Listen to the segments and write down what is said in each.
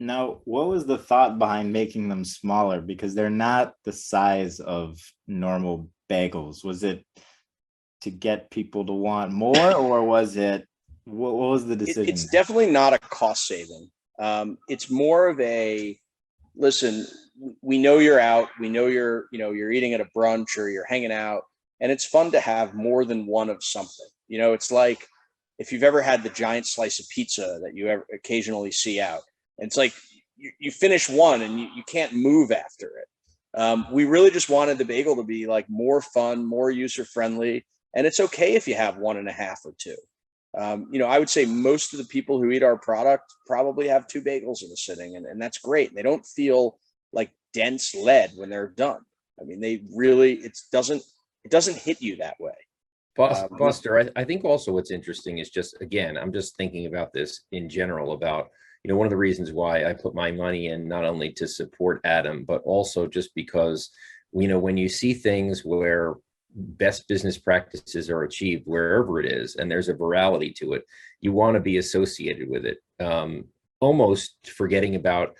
Now, what was the thought behind making them smaller? Because they're not the size of normal bagels. Was it to get people to want more, or was it what was the It's decision there? definitely not a cost saving. It's more of a listen. We know you're out. We know you're eating at a brunch or you're hanging out, and it's fun to have more than one of something. It's like if you've ever had the giant slice of pizza that you ever occasionally see out. And it's like you finish one and you can't move after it. We really just wanted the bagel to be like more fun, more user friendly, and it's okay if you have one and a half or two. I would say most of the people who eat our product probably have two bagels in a sitting, and that's great. They don't feel like dense lead when they're done. I mean, they really it doesn't hit you that way. We Buster, I think also what's interesting is just, again, I'm just thinking about this in general about, one of the reasons why I put my money in, not only to support Adam, but also just because, when you see things where best business practices are achieved wherever it is, and there's a virality to it, you want to be associated with it, almost forgetting about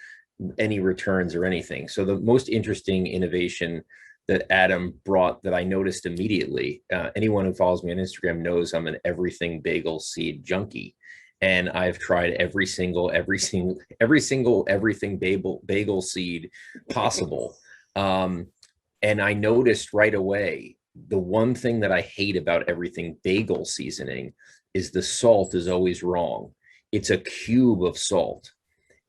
any returns or anything. So the most interesting innovation that Adam brought that I noticed immediately, anyone who follows me on Instagram knows I'm an everything bagel seed junkie. And I've tried everything bagel seed possible. And I noticed right away, the one thing that I hate about everything bagel seasoning is the salt is always wrong. It's a cube of salt.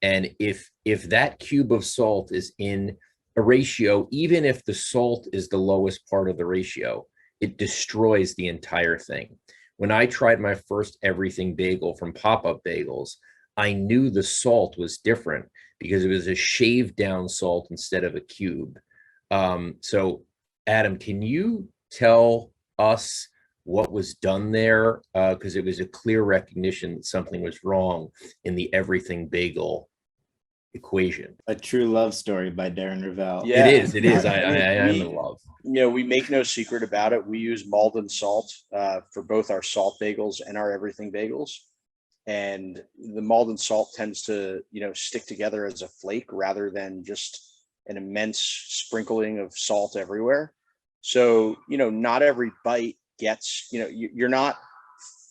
And if that cube of salt is in a ratio, even if the salt is the lowest part of the ratio, it destroys the entire thing. When I tried my first everything bagel from Pop Up Bagels, I knew the salt was different because it was a shaved down salt instead of a cube. So, Adam, can you tell us what was done there? Because it was a clear recognition that something was wrong in the everything bagel equation. A True Love Story by Darren Ravel. It Yeah, is. It is. I mean, I am in we love. we make no secret about it. We use Malden salt for both our salt bagels and our everything bagels, and the Malden salt tends to stick together as a flake rather than just an immense sprinkling of salt everywhere. So not every bite gets you're not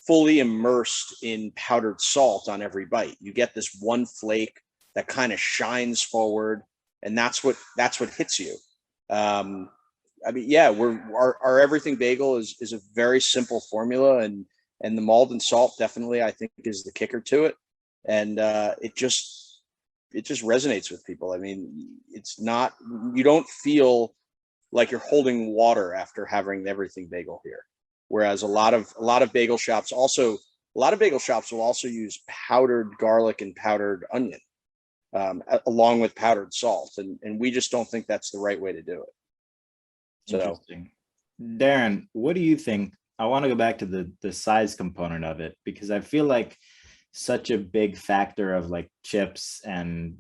fully immersed in powdered salt on every bite. You get this one flake that kind of shines forward, and that's what hits you. I mean, yeah, our everything bagel is a very simple formula, and the Malden salt definitely I think is the kicker to it, and it just resonates with people. I mean, it's not you don't feel like you're holding water after having everything bagel here, whereas a lot of bagel shops also a lot of bagel shops will also use powdered garlic and powdered onion along with powdered salt, and we just don't think that's the right way to do it. So Interesting. Darren, what do you think? I want to go back to the size component of it because I feel like such a big factor of like chips and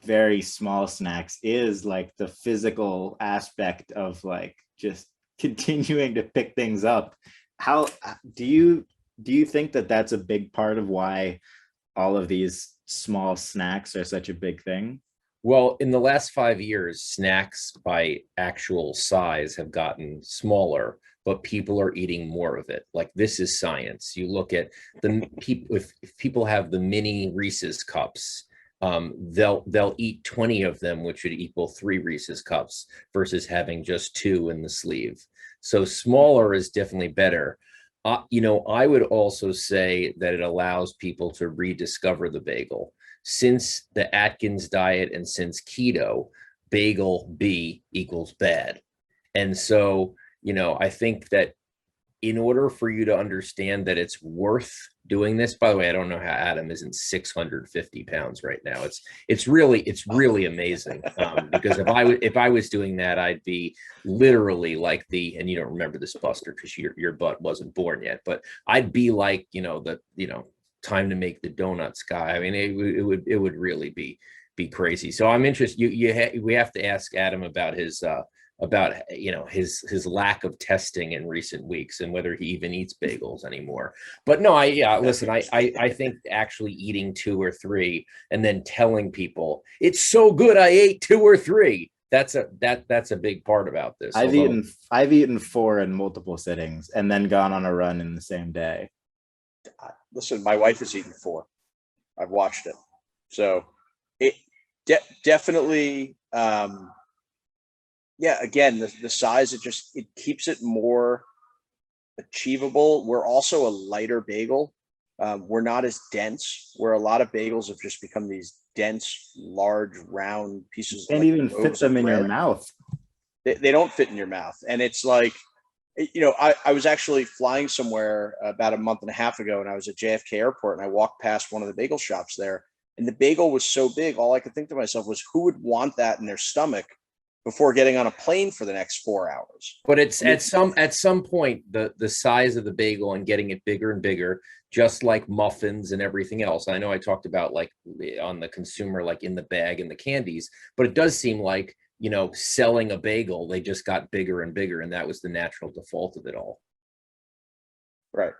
very small snacks is like the physical aspect of like just continuing to pick things up. How do you think that that's a big part of why all of these small snacks are such a big thing? Well, in the last 5 years, snacks by actual size have gotten smaller, but people are eating more of it. Like, this is science. You look at the people, if people have the mini Reese's cups, they'll eat 20 of them, which would equal 3 Reese's cups versus having just two in the sleeve. So smaller is definitely better. I would also say that it allows people to rediscover the bagel. Since the Atkins diet and since keto, bagel B equals bad. And so, I think that in order for you to understand that it's worth doing this, by the way, I don't know how Adam isn't 650 pounds right now. It's really amazing. Because if I was doing that, I'd be literally like and you don't remember this, Buster, because your butt wasn't born yet, but I'd be like, time to make the donuts guy. I mean, it would really be crazy. So I'm interested. We have to ask Adam about about his lack of testing in recent weeks and whether he even eats bagels anymore. But no, listen, I think actually eating 2 or 3 and then telling people it's so good I ate 2 or 3, that's a big part about this. I've eaten 4 in multiple sittings and then gone on a run in the same day. Listen, my wife has eaten 4. I've watched it. So it definitely, again, the size, it keeps it more achievable. We're also a lighter bagel. We're not as dense, where a lot of bagels have just become these dense, large, round pieces. You can't even fit them in your mouth. They don't fit in your mouth. And it's like, I was actually flying somewhere about a month and a half ago, and I was at JFK Airport, and I walked past one of the bagel shops there, and the bagel was so big, all I could think to myself was, who would want that in their stomach before getting on a plane for the next 4 hours? But it's at some point, the size of the bagel and getting it bigger and bigger, just like muffins and everything else. I know I talked about like on the consumer, like in the bag and the candies, but it does seem like, selling a bagel, they just got bigger and bigger, and that was the natural default of it all. Right.